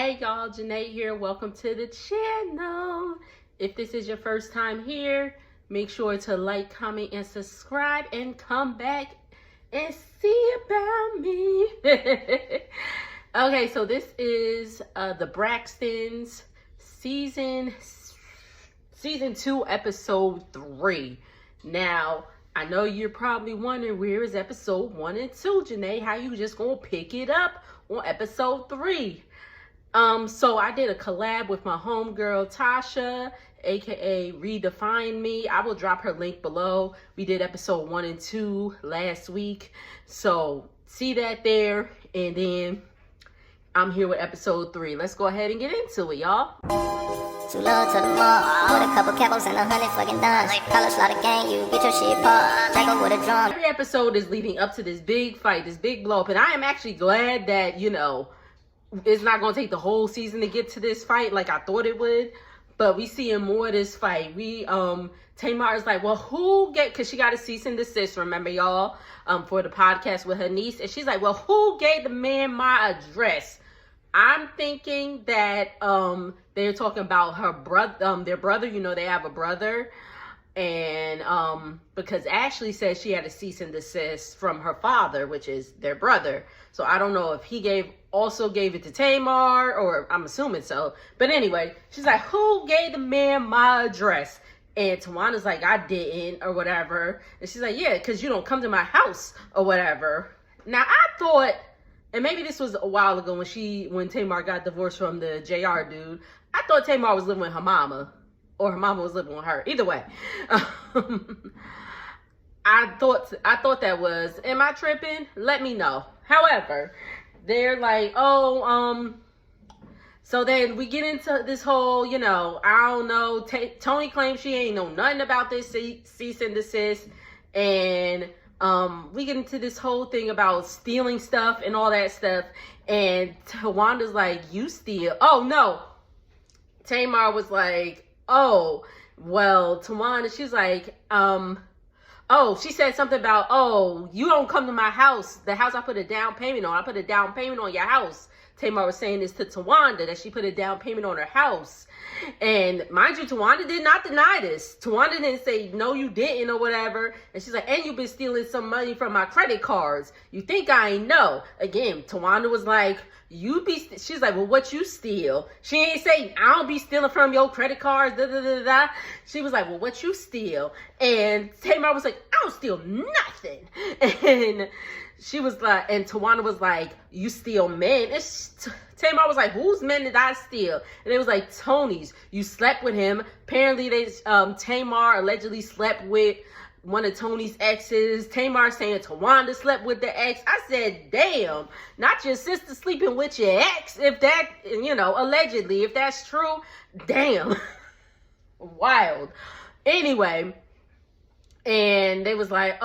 Hey y'all, Janae here. Welcome to the channel. If this is your first time here, make sure to like, comment, and subscribe, and come back and see about me. Okay, so this is the Braxtons season 2, episode 3. Now, I know you're probably wondering, where is episode 1 and 2, Janae? How you just gonna pick it up on episode 3? So I did a collab with my homegirl Tasha, aka Redefine Me. I will drop her link below. We did episode 1 and 2 last week, so see that there. And then I'm here with episode 3. Let's go ahead and get into it, y'all. Too low to the mall, with a couple capos and 100 fucking dimes. College lot of gang, you get your shit popped. Take up with a drum. Every episode is leading up to this big fight, this big blow up, and I am actually glad that, you know, it's not going to take the whole season to get to this fight like I thought it would. But we seeing more of this fight. Tamar is like, well, because she got a cease and desist, remember y'all, for the podcast with her niece. And she's like, well, who gave the man my address? I'm thinking that they're talking about her brother, their brother. You know, they have a brother. And because Ashley said she had a cease and desist from her father, which is their brother. So I don't know if he also gave it to Tamar, or I'm assuming so. But anyway, she's like, who gave the man my address? And Tawana's like, I didn't, or whatever. And she's like, yeah, because you don't come to my house or whatever. Now I thought, and maybe this was a while ago when Tamar got divorced from the JR dude, I thought Tamar was living with her mama, or her mama was living with her. Either way. I thought that was, am I tripping? Let me know. However, they're like, so then we get into this whole, you know, I don't know, Tony claims she ain't know nothing about this cease and desist, and we get into this whole thing about stealing stuff and all that stuff, and Tawanda's like, you steal? Oh, no. Tamar was like, oh, well, Tawanda, she's like, she said something about, you don't come to my house, the house I put a down payment on. I put a down payment on your house. Tamar was saying this to Tawanda, that she put a down payment on her house. And mind you, Tawanda did not deny this. Tawanda didn't say, no, you didn't, or whatever. And she's like, and you've been stealing some money from my credit cards. You think I ain't know? Again, Tawanda was like, she's like, well, what you steal? She ain't say, I don't be stealing from your credit cards, da, da, da, da. She was like, well, what you steal? And Tamar was like, I don't steal nothing. And she was like, and Tawanda was like, you steal men? And Tamar was like, whose men did I steal? And it was like, Tony's. You slept with him. Apparently, Tamar allegedly slept with one of Tony's exes. Tamar saying Tawanda slept with the ex. I said, damn, not your sister sleeping with your ex. If that, you know, allegedly, if that's true, damn. Wild. Anyway, and they was like,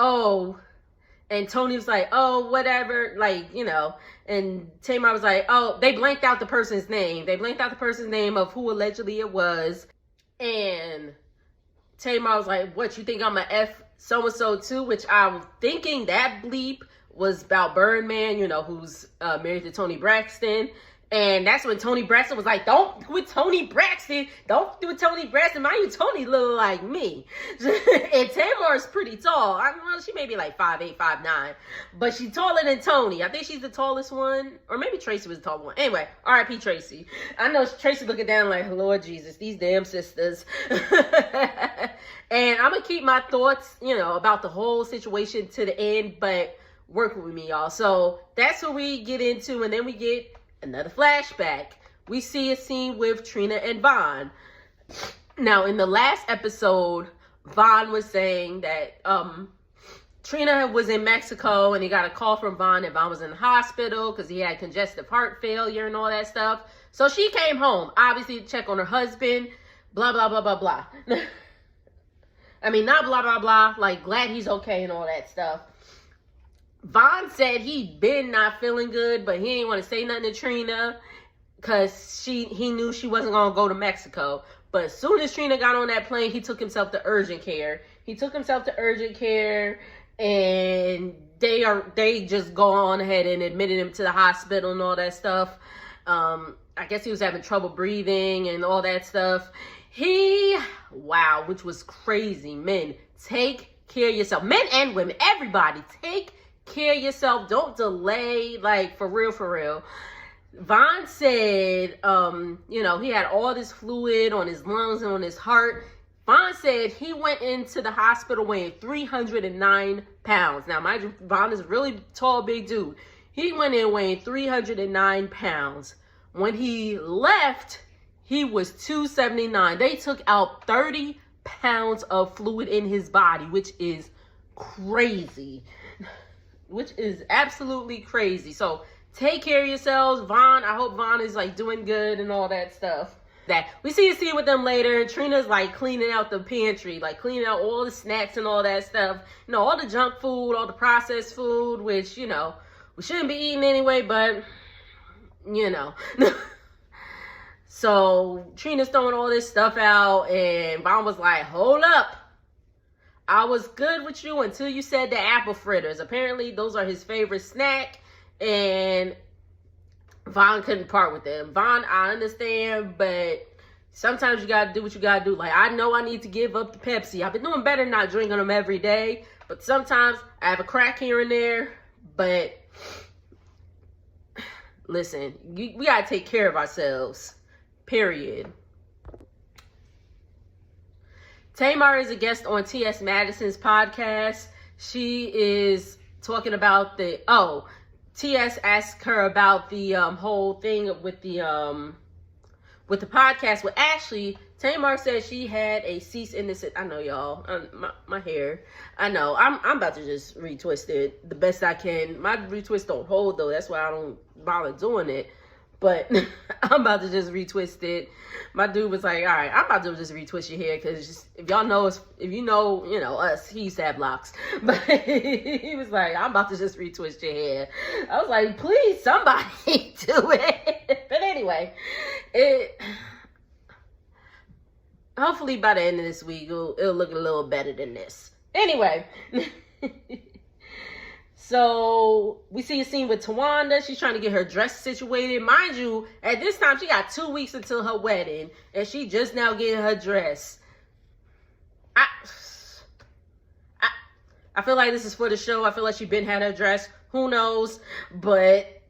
and Tony was like, whatever, like, you know, and Tamar was like, they blanked out the person's name. They blanked out the person's name of who allegedly it was. And Tamar was like, what, you think I'm a F so-and-so too? Which I'm thinking that bleep was about Birdman, you know, who's married to Tony Braxton. And that's when Tony Braxton was like, don't do it, Tony Braxton. Don't do it, Tony Braxton. Mind you, Tony look like me. And Tamar is pretty tall. Well, she may be like 5'8", 5'9". But she's taller than Tony. I think she's the tallest one. Or maybe Tracy was the tall one. Anyway, R.I.P. Tracy. I know Tracy looking down like, Lord Jesus, these damn sisters. And I'm going to keep my thoughts, you know, about the whole situation to the end. But work with me, y'all. So that's what we get into. And then we get another flashback. We see a scene with Trina and Vaughn. Now, in the last episode, Vaughn was saying that Trina was in Mexico and he got a call from Vaughn and Vaughn was in the hospital because he had congestive heart failure and all that stuff. So she came home, obviously, to check on her husband, blah, blah, blah, blah, blah. I mean, not blah, blah, blah, like glad he's okay and all that stuff. Vaughn said he'd been not feeling good, but he didn't want to say nothing to Trina because he knew she wasn't going to go to Mexico. But as soon as Trina got on that plane, he took himself to urgent care. And they just go on ahead and admitted him to the hospital and all that stuff. I guess he was having trouble breathing and all that stuff. Wow, which was crazy. Men, take care of yourself. Men and women, everybody, take care of yourself. Don't delay, like, for real, for real. Von said, he had all this fluid on his lungs and on his heart. Von said he went into the hospital weighing 309 pounds. Now, mind you, Von is a really tall, big dude. He went in weighing 309 pounds. When he left, he was 279. They took out 30 pounds of fluid in his body, which is crazy. Which is absolutely crazy. So take care of yourselves. Von, I hope Von is like doing good and all that stuff. That we see a scene with them later, and Trina's like cleaning out the pantry, like cleaning out all the snacks and all that stuff. All the junk food, all the processed food, which, we shouldn't be eating anyway, but, So Trina's throwing all this stuff out, and Von was like, hold up. I was good with you until you said the apple fritters. Apparently, those are his favorite snack, and Von couldn't part with them. Von, I understand, but sometimes you gotta do what you gotta do. Like, I know I need to give up the Pepsi. I've been doing better not drinking them every day, but sometimes I have a crack here and there. But listen, we gotta take care of ourselves. Period. Tamar is a guest on T.S. Madison's podcast. She is talking about T.S. asked her about the whole thing with the podcast with Ashley. Tamar said she had a cease and desist. I know, y'all. My hair. I know. I'm about to just retwist it the best I can. My retwist don't hold though. That's why I don't bother doing it. But I'm about to just retwist it. My dude was like, all right, I'm about to just retwist your hair because if y'all know us, if you know us, he used to have locks. But he was like, I'm about to just retwist your hair. I was like, please, somebody do it. But anyway, hopefully by the end of this week, it'll look a little better than this. Anyway. So we see a scene with Tawanda. She's trying to get her dress situated. Mind you, at this time, she got 2 weeks until her wedding, and she just now getting her dress. I feel like this is for the show. I feel like she been had her dress. Who knows? But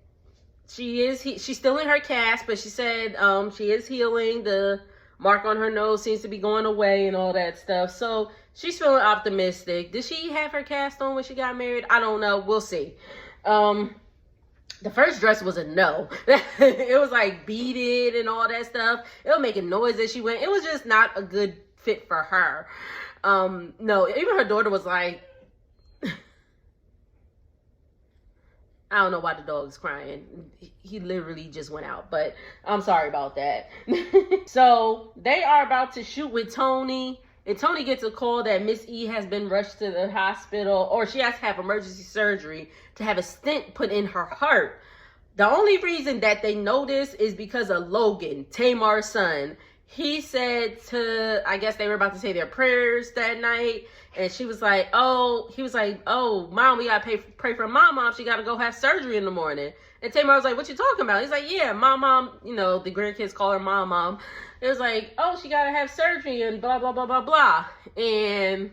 she's still in her cast, but she said she is healing. The mark on her nose seems to be going away and all that stuff. So she's feeling optimistic. Did she have her cast on when she got married? I don't know. We'll see. The first dress was a no. It was like beaded and all that stuff. It was making noise as she went. It was just not a good fit for her. No, even her daughter was like, I don't know why the dog is crying. He literally just went out, but I'm sorry about that. So they are about to shoot with Tony, and Tony gets a call that Miss E has been rushed to the hospital, or she has to have emergency surgery to have a stent put in her heart. The only reason that they know this is because of Logan, Tamar's son. He said I guess they were about to say their prayers that night. And he was like, oh, mom, we gotta pray for my mom. She gotta go have surgery in the morning. And Tamar was like, what you talking about? He's like, yeah, my mom, the grandkids call her mom. It was like, oh, she gotta have surgery and blah, blah, blah, blah, blah. And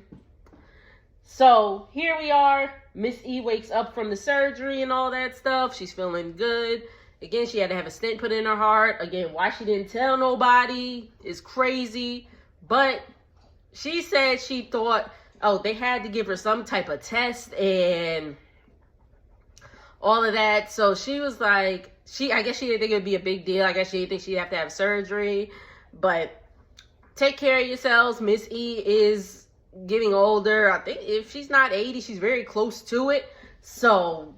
so here we are. Miss E wakes up from the surgery and all that stuff. She's feeling good. Again, she had to have a stent put in her heart. Again, why she didn't tell nobody is crazy. But she said she thought, they had to give her some type of test and all of that. So she was like, I guess she didn't think it would be a big deal. I guess she didn't think she'd have to have surgery. But take care of yourselves. Miss E is getting older. I think if she's not 80, she's very close to it. So,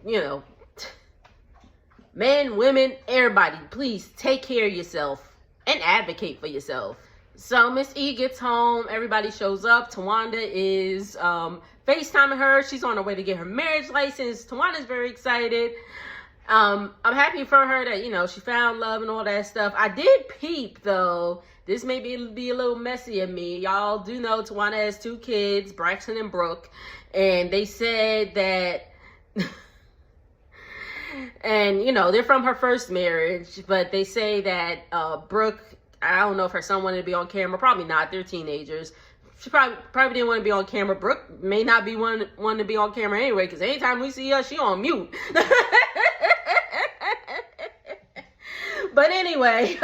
men, women, everybody, please take care of yourself and advocate for yourself. So Miss E gets home. Everybody shows up. Tawanda is FaceTiming her. She's on her way to get her marriage license. Tawanda's very excited. I'm happy for her that, she found love and all that stuff. I did peep, though. This may be a little messy of me. Y'all do know Tawanda has 2 kids, Braxton and Brooke. And they said that And, you know, they're from her first marriage, but they say that Brooke, I don't know if her son wanted to be on camera. Probably not. They're teenagers. She probably didn't want to be on camera. Brooke may not be one to be on camera anyway, because anytime we see her, she on mute. But anyway,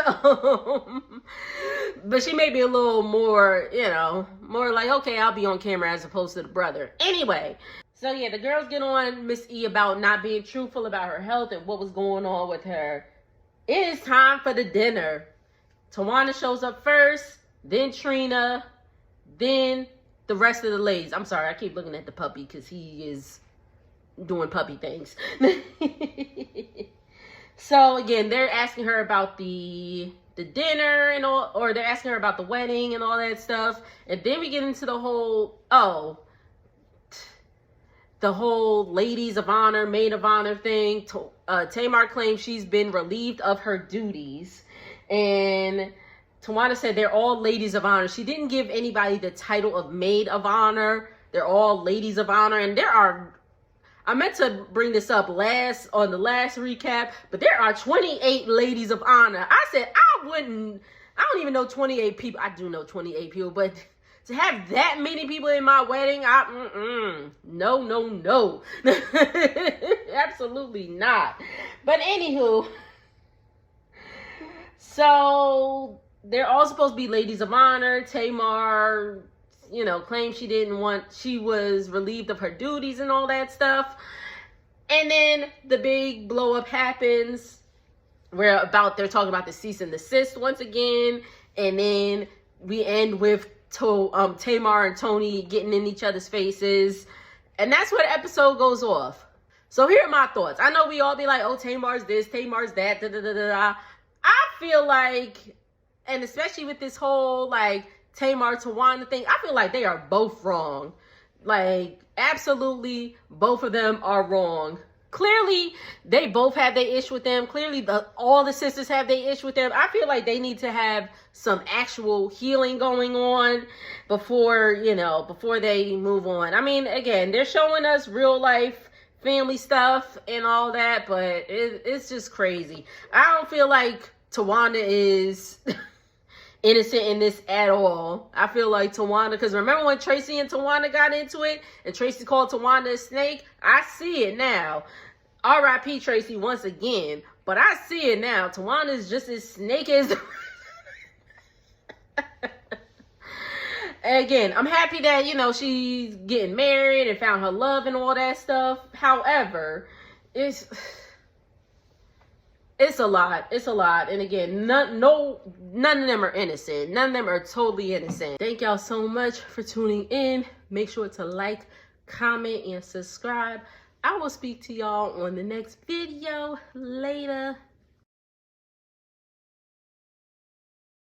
but she may be a little more, you know, more like, okay, I'll be on camera as opposed to the brother. Anyway, so yeah, the girls get on Miss E about not being truthful about her health and what was going on with her. It is time for the dinner. Tawana shows up first, then Trina, then the rest of the ladies. I'm sorry, I keep looking at the puppy because he is doing puppy things. So again, they're asking her about the dinner and all, or they're asking her about the wedding and all that stuff. And then we get into the whole, the whole ladies of honor, maid of honor thing. Tamar claims she's been relieved of her duties. And Tawana said they're all ladies of honor. She didn't give anybody the title of maid of honor. They're all ladies of honor. And there are, I meant to bring this up on the last recap, but there are 28 ladies of honor. I said I don't even know 28 people. I do know 28 people, but to have that many people in my wedding, no. Absolutely not. But anywho, so they're all supposed to be ladies of honor. Tamar, you know, claimed she was relieved of her duties and all that stuff. And then the big blow up happens where they're talking about the cease and desist once again. And then we end with Tamar and Tony getting in each other's faces. And that's where the episode goes off. So here are my thoughts. I know we all be like, oh, Tamar's this, Tamar's that, da-da-da-da-da. I feel like, and especially with this whole, like, Tamar Tawana thing, I feel like they are both wrong. Like, absolutely, both of them are wrong. Clearly, they both have their issue with them. Clearly, all the sisters have their issue with them. I feel like they need to have some actual healing going on before they move on. I mean, again, they're showing us real life family stuff and all that, but it's just crazy. I don't feel like Tawana is innocent in this at all. I feel like Tawana, because remember when Tracy and Tawana got into it and Tracy called Tawana a snake? I see it now. R.I.P. Tracy once again, but I see it now. Tawana is just as snake as... Again, I'm happy that, she's getting married and found her love and all that stuff. However, it's a lot. It's a lot. And again, none of them are innocent. None of them are totally innocent. Thank y'all so much for tuning in. Make sure to like, comment, and subscribe. I will speak to y'all on the next video. Later.